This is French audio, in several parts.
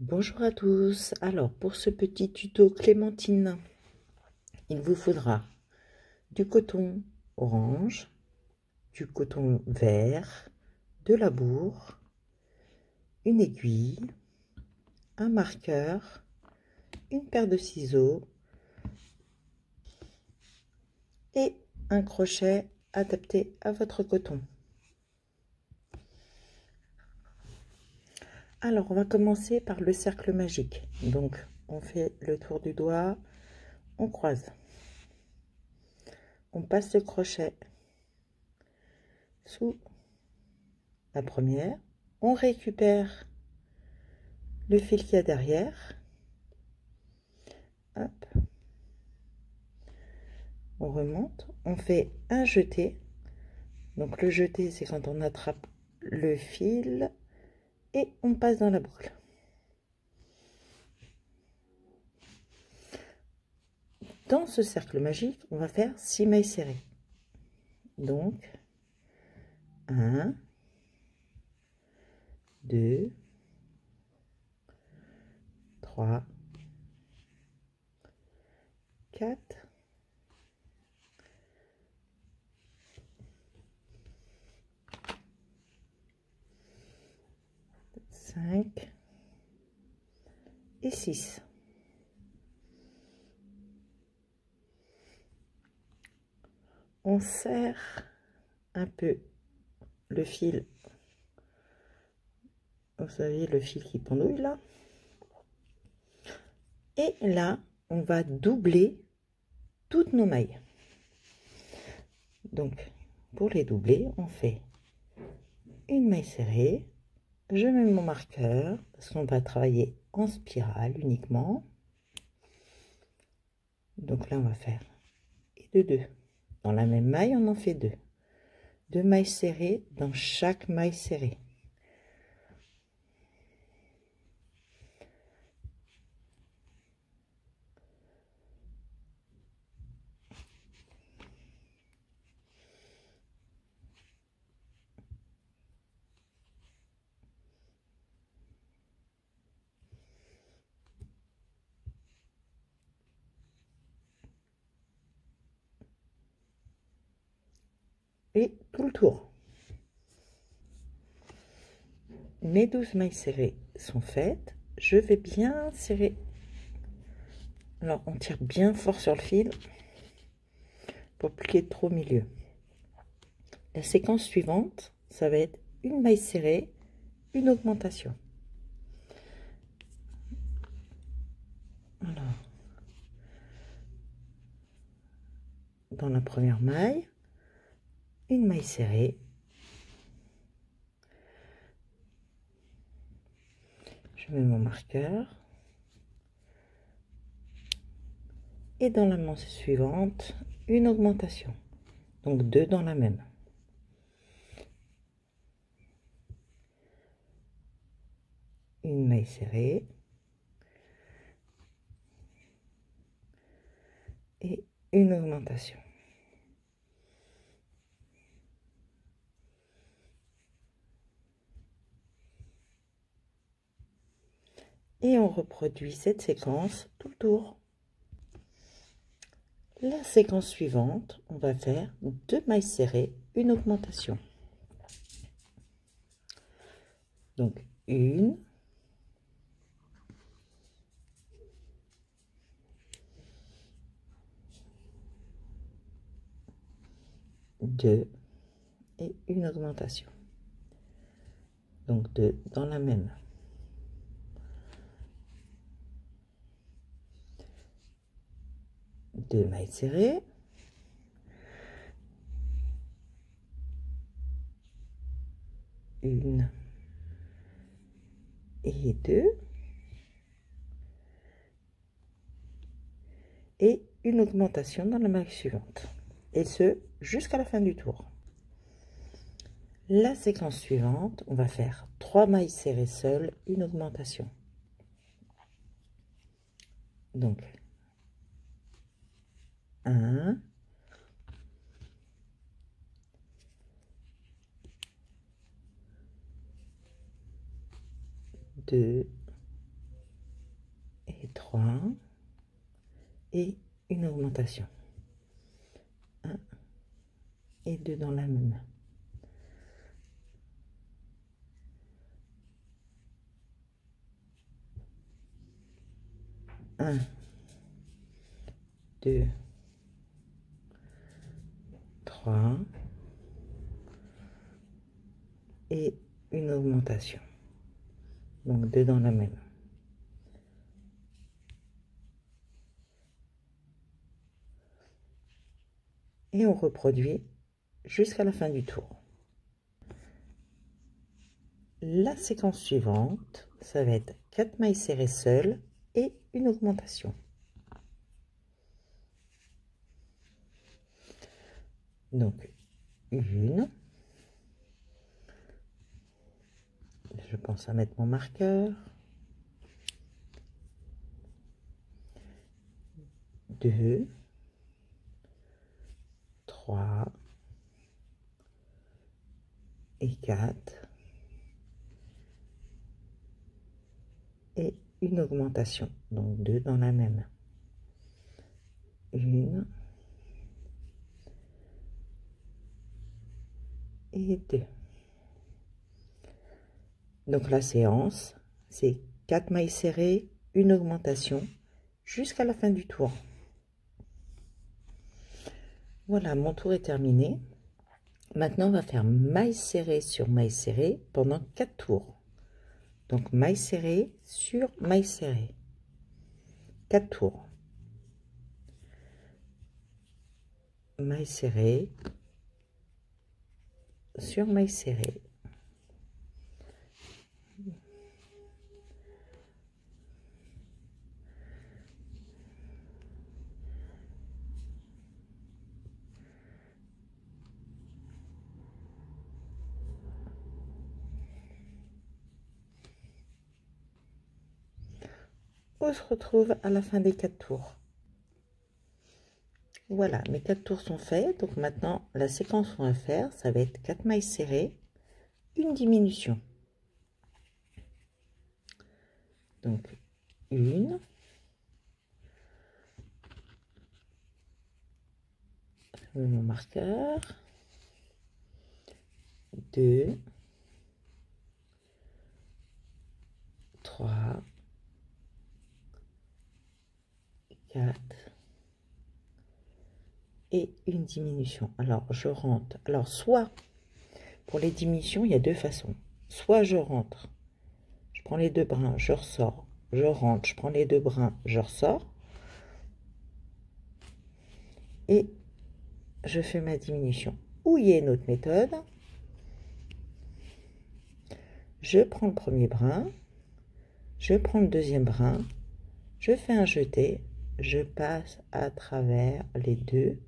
Bonjour à tous. Alors pour ce petit tuto clémentine, il vous faudra du coton orange, du coton vert, de la bourre, une aiguille, un marqueur, une paire de ciseaux et un crochet adapté à votre coton. Alors on va commencer par le cercle magique. Donc on fait le tour du doigt, on croise, on passe le crochet sous la première, on récupère le fil qu'il y a derrière, hop, on remonte, on fait un jeté. Donc le jeté, c'est quand on attrape le fil et on passe dans la boucle. Dans ce cercle magique, on va faire 6 mailles serrées. Donc 1, 2, 3, 4, 5 et 6. On serre un peu le fil, vous savez, le fil qui pendouille là. Et là, on va doubler toutes nos mailles. Donc, pour les doubler, on fait une maille serrée. Je mets mon marqueur parce qu'on va travailler en spirale uniquement. Donc là, on va faire et de 2. Dans la même maille, on en fait 2. 2 mailles serrées dans chaque maille serrée. Et tout le tour. Mes 12 mailles serrées sont faites. Je vais bien serrer. Alors, on tire bien fort sur le fil pour plus qu'il y ait trop au milieu. La séquence suivante, ça va être une maille serrée, une augmentation. Alors, dans la première maille, une maille serrée, je mets mon marqueur et dans la manche suivante une augmentation, donc 2 dans la même. Une maille serrée et une augmentation. Et on reproduit cette séquence tout le tour. La séquence suivante, on va faire 2 mailles serrées, une augmentation. Donc une, deux et une augmentation. Donc 2 dans la même. Deux mailles serrées, une et 2 et une augmentation dans la maille suivante, et ce jusqu'à la fin du tour. La séquence suivante, on va faire 3 mailles serrées seules, une augmentation. Donc 1, 2 augmentation. 1 et 2 dans la même. Un, 2, 3 et une augmentation. Donc 2 dans la même. Et on reproduit jusqu'à la fin du tour. La séquence suivante, ça va être 4 mailles serrées seules et une augmentation. Donc une, je pense à mettre mon marqueur, 2, 3 et 4 et une augmentation, donc 2 dans la même. 1 et 2. Donc la séance, c'est 4 mailles serrées, une augmentation jusqu'à la fin du tour. Voilà, mon tour est terminé. Maintenant, on va faire maille serrée sur maille serrée pendant 4 tours. Donc maille serrée sur maille serrée. 4 tours. Maille serrée sur maille serrée. On se retrouve à la fin des 4 tours. Voilà, mes 4 tours sont faits. Donc maintenant, la séquence qu'on va faire, ça va être 4 mailles serrées, une diminution. Donc, une, mon marqueur, 2, 3, 4 et une diminution. Alors, je rentre. Alors, soit, pour les diminutions, il y a deux façons. Soit je rentre, je prends les deux brins, je ressors, je rentre, je prends les deux brins, je ressors. Et je fais ma diminution. Ou il y a une autre méthode. Je prends le premier brin, je prends le deuxième brin, je fais un jeté, je passe à travers les deux,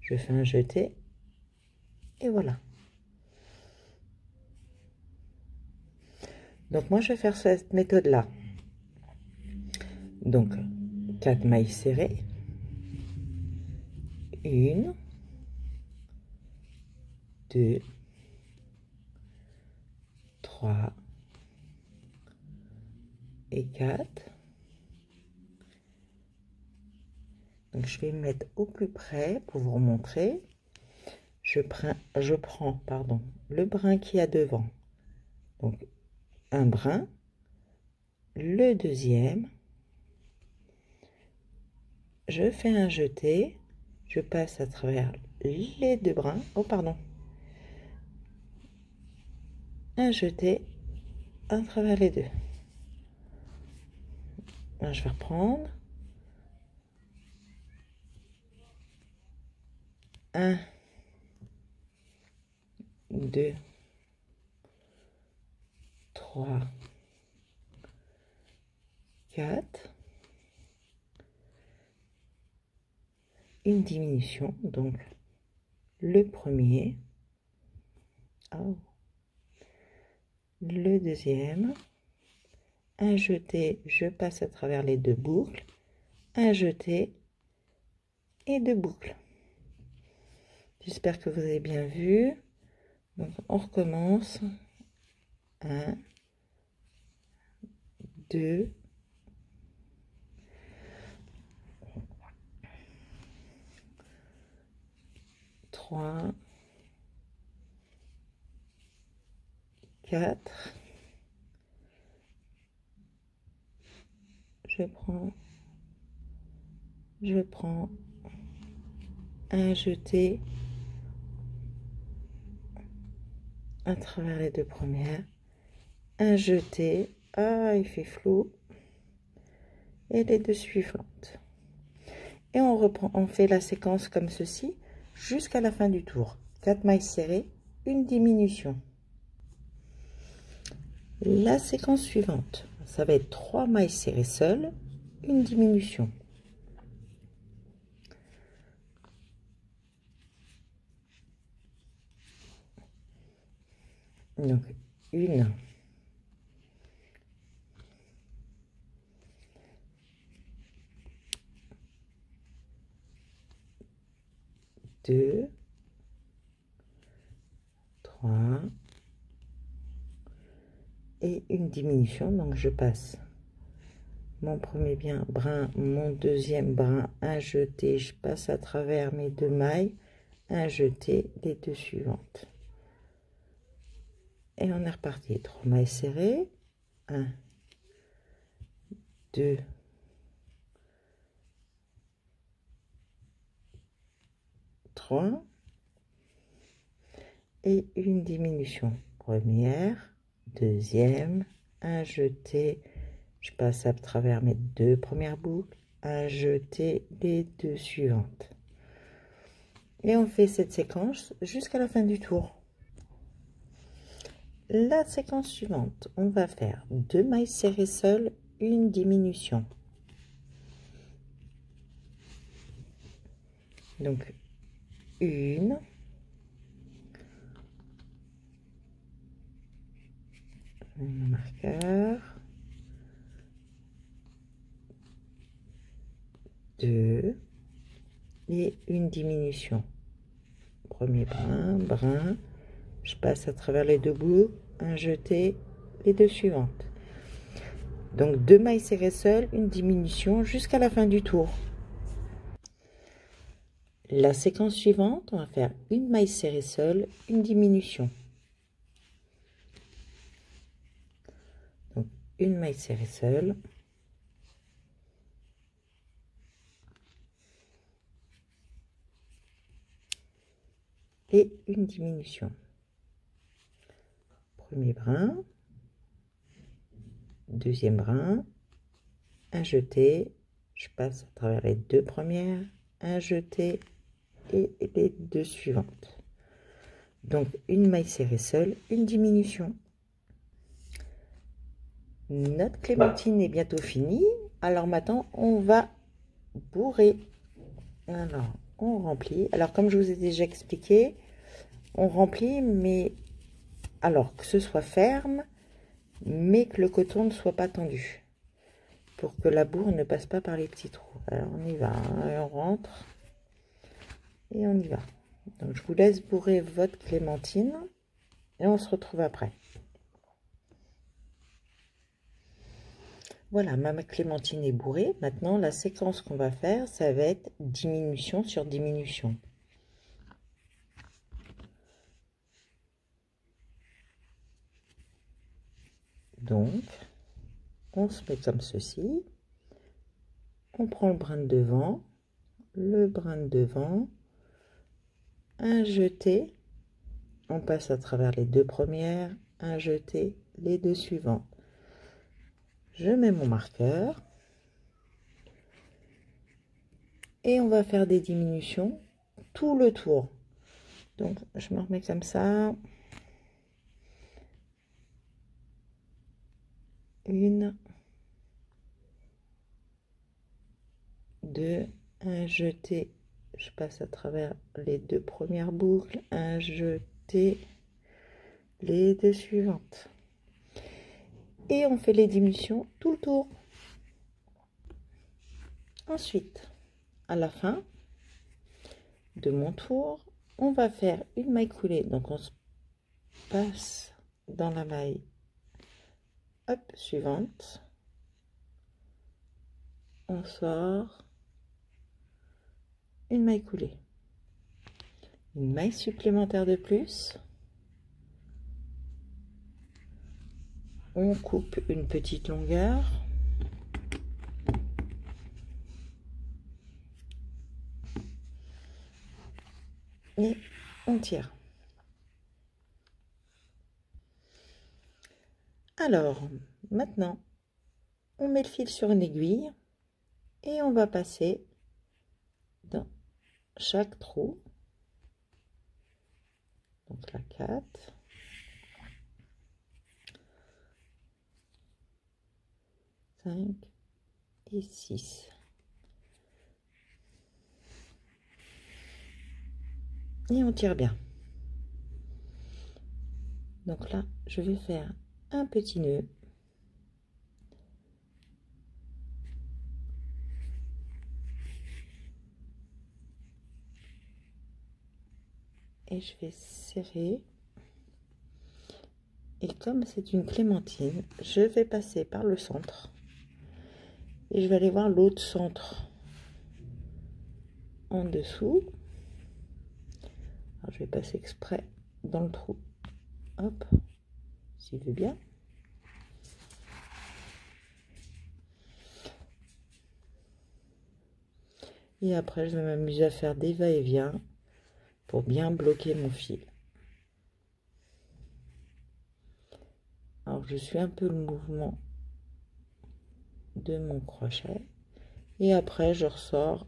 je fais un jeté, et voilà. Donc moi je vais faire cette méthode-là. Donc 4 mailles serrées, 1, 2, 3 et 4. Donc je vais me mettre au plus près pour vous montrer. Je prends pardon, le brin qui est devant. Donc un brin, le deuxième, je fais un jeté, je passe à travers les deux brins, oh pardon, un jeté à travers les deux. Alors, je vais reprendre, 1, 2, 3, 4, une diminution, donc le premier, oh, le deuxième, un jeté, je passe à travers les deux boucles, un jeté et deux boucles. J'espère que vous avez bien vu. Donc on recommence. 1, 2, 3, 4, je prends un jeté à travers les deux premières, un jeté, ah il fait flou, et les deux suivantes. Et on reprend, on fait la séquence comme ceci jusqu'à la fin du tour. 4 mailles serrées, une diminution. La séquence suivante, ça va être 3 mailles serrées seules, une diminution. Donc une, deux, 3 et une diminution. Donc je passe mon premier brin, mon deuxième brin, un jeté, je passe à travers mes deux mailles, un jeté, les deux suivantes. Et on est reparti. 3 mailles serrées, 1, 2, 3 et une diminution. Première, deuxième, un jeté, je passe à travers mes deux premières boucles, un jeté, les deux suivantes. Et on fait cette séquence jusqu'à la fin du tour. La séquence suivante, on va faire 2 mailles serrées seules, une diminution. Donc une, mon marqueur, 2 et une diminution. Premier brin, je passe à travers les deux bouts, un jeté, les deux suivantes. Donc 2 mailles serrées seules, une diminution jusqu'à la fin du tour. La séquence suivante, on va faire une maille serrée seule, une diminution. Donc une maille serrée seule. Et une diminution. Premier brin, deuxième brin, un jeté, je passe à travers les deux premières, un jeté et les deux suivantes. Donc une maille serrée seule, une diminution. Notre clémentine est bientôt finie. Alors maintenant, on va bourrer. Alors, on remplit. Alors, comme je vous ai déjà expliqué, on remplit, mais alors que ce soit ferme, mais que le coton ne soit pas tendu, pour que la bourre ne passe pas par les petits trous. Alors, on y va, hein, on rentre et on y va. Donc, je vous laisse bourrer votre clémentine et on se retrouve après. Voilà, ma clémentine est bourrée. Maintenant, la séquence qu'on va faire, ça va être diminution sur diminution. Donc, on se met comme ceci. On prend le brin de devant, un jeté. On passe à travers les deux premières, un jeté, les deux suivantes. Je mets mon marqueur. Et on va faire des diminutions tout le tour. Donc, je me remets comme ça. Une, deux, un jeté. Je passe à travers les deux premières boucles, un jeté, les deux suivantes. Et on fait les diminutions tout le tour. Ensuite, à la fin de mon tour, on va faire une maille coulée. Donc, on se passe dans la maille suivante. On sort une maille coulée. une maille supplémentaire de plus. On coupe une petite longueur. Et on tire. Alors, maintenant, on met le fil sur une aiguille et on va passer dans chaque trou. Donc là, 4. 5 et 6. Et on tire bien. Donc là, je vais faire un petit nœud. Et je vais serrer. Et comme c'est une clémentine, je vais passer par le centre. Et je vais aller voir l'autre centre en dessous. Alors, je vais passer exprès dans le trou. Hop, s'il veut bien. Et après, je vais m'amuser à faire des va-et-vient pour bien bloquer mon fil. Alors, je suis un peu le mouvement de mon crochet. Et après, je ressors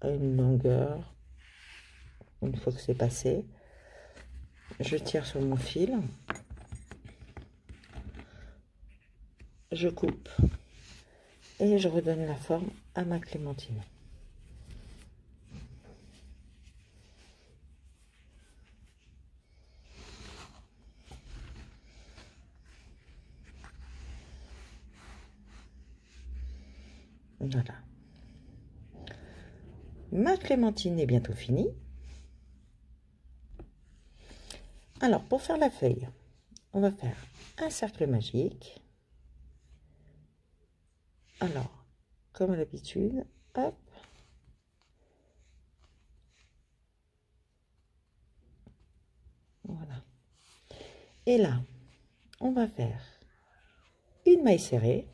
à une longueur. Une fois que c'est passé, je tire sur mon fil. Je coupe. Et je redonne la forme à ma clémentine. Voilà. Ma clémentine est bientôt finie. Alors, pour faire la feuille, on va faire un cercle magique. Alors, comme à l'habitude, hop. Voilà. Et là, on va faire une maille serrée.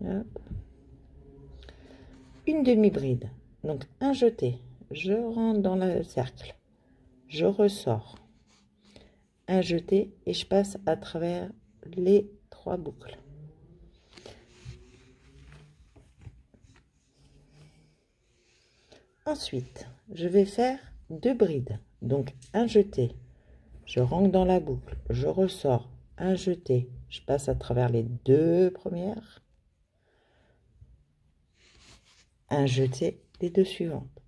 Hop. Une demi-bride, donc un jeté, je rentre dans le cercle, je ressors, un jeté et je passe à travers les 3 boucles. Ensuite, je vais faire 2 brides, donc un jeté, je rentre dans la boucle, je ressors, un jeté, je passe à travers les 2 premières, un jeté, les 2 suivantes,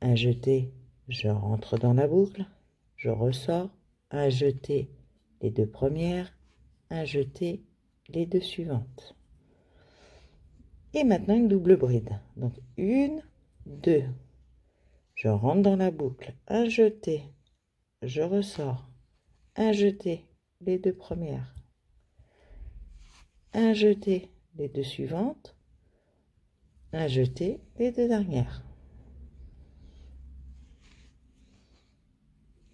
un jeté, je rentre dans la boucle, je ressors, un jeté, les 2 premières, un jeté, les 2 suivantes. Et maintenant une double bride. Donc 1, 2. Je rentre dans la boucle, un jeté, je ressors, un jeté, les 2 premières, un jeté, les 2 suivantes, un jeté, les 2 dernières,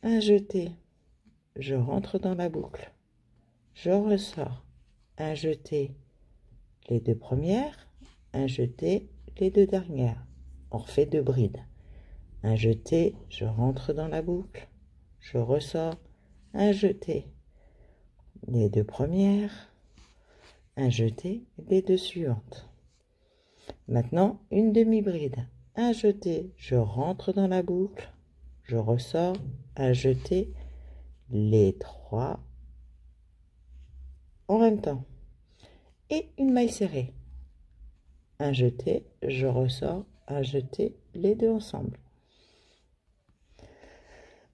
un jeté, je rentre dans la boucle, je ressors, un jeté, les 2 premières, un jeté, les 2 dernières. On refait 2 brides. Un jeté, je rentre dans la boucle, je ressors, un jeté, les 2 premières, un jeté, les 2 suivantes. Maintenant, une demi-bride, un jeté, je rentre dans la boucle, je ressors, un jeté, les 3 en même temps. Et une maille serrée. Un jeté, je ressors, un jeté, les 2 ensemble.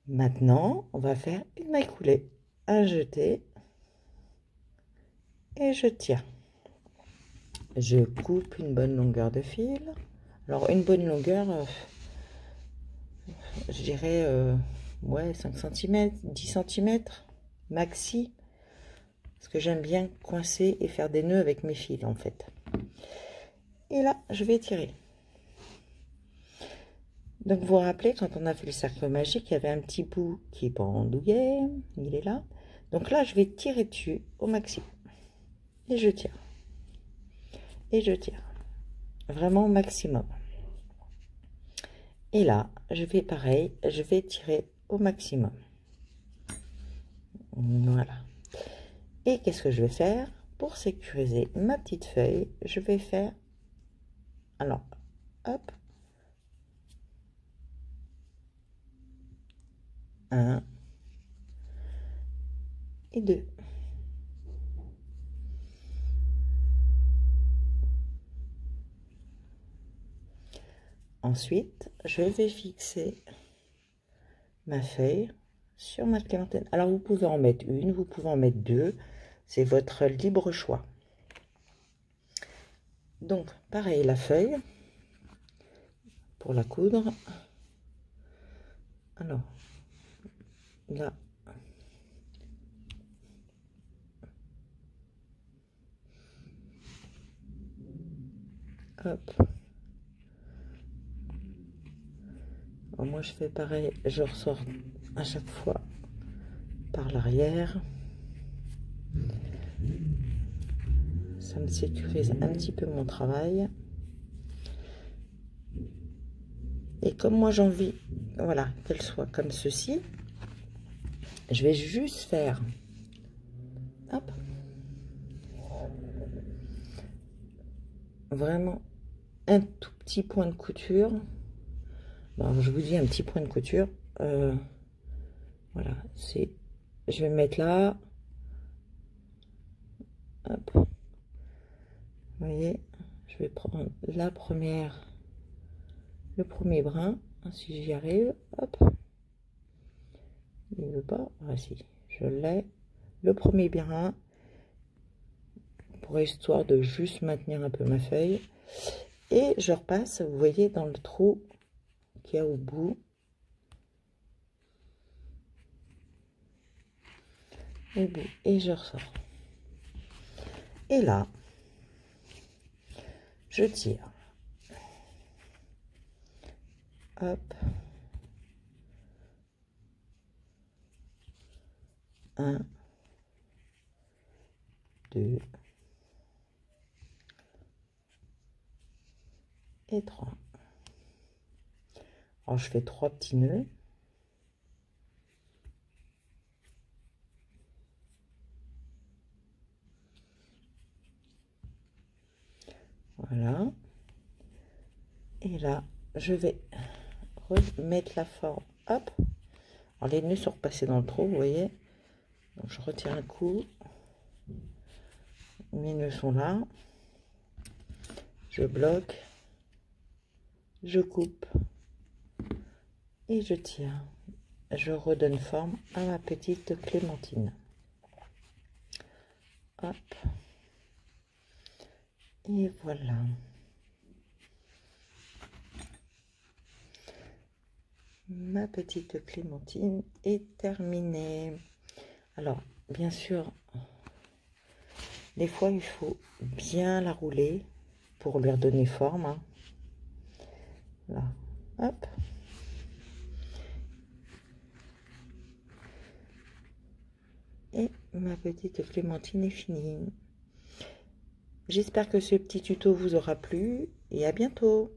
Maintenant, on va faire une maille coulée, un jeté, et je tire. Je coupe une bonne longueur de fil. Alors, une bonne longueur, je dirais, ouais, 5 cm, 10 cm, maxi. Parce que j'aime bien coincer et faire des nœuds avec mes fils, en fait. Et là, je vais tirer. Donc, vous vous rappelez, quand on a fait le cercle magique, il y avait un petit bout qui pendouillait. Il est là. Donc là, je vais tirer dessus au maximum. Et je tire. Et je tire. Vraiment au maximum. Et là, je vais pareil, je vais tirer au maximum. Voilà. Et qu'est-ce que je vais faire? Pour sécuriser ma petite feuille, je vais faire... Alors, hop. 1 et 2. Ensuite, je vais fixer ma feuille sur ma clémentine. Alors, vous pouvez en mettre une, vous pouvez en mettre deux. C'est votre libre choix. Donc, pareil, la feuille, pour la coudre. Alors, là. Hop. Alors, moi, je fais pareil, je ressors à chaque fois par l'arrière. Ça me sécurise un petit peu mon travail. Et comme moi j'ai envie, voilà, qu'elle soit comme ceci, je vais juste faire, hop, vraiment un tout petit point de couture. Bon, je vous dis un petit point de couture. Voilà, c'est, je vais me mettre là. Hop. Vous voyez, je vais prendre la première, le premier brin, si j'y arrive. Hop. Il ne veut pas. Ah si, je l'ai. Le premier brin, pour histoire de juste maintenir un peu ma feuille. Et je repasse, vous voyez, dans le trou qu'il y a au bout. Au bout. Et je ressors. Et là, je tire. Hop. 1, 2 et 3. Alors, je fais 3 petits nœuds. Voilà. Et là, je vais remettre la forme. Hop. Alors, les nœuds sont repassés dans le trou, vous voyez. Donc, je retire un coup. Mes nœuds sont là. Je bloque. Je coupe. Et je tire. Je redonne forme à ma petite clémentine. Hop. Et voilà. Ma petite clémentine est terminée. Alors, bien sûr, des fois, il faut bien la rouler pour lui redonner forme. Hein. Là, hop. Et ma petite clémentine est finie. J'espère que ce petit tuto vous aura plu et à bientôt.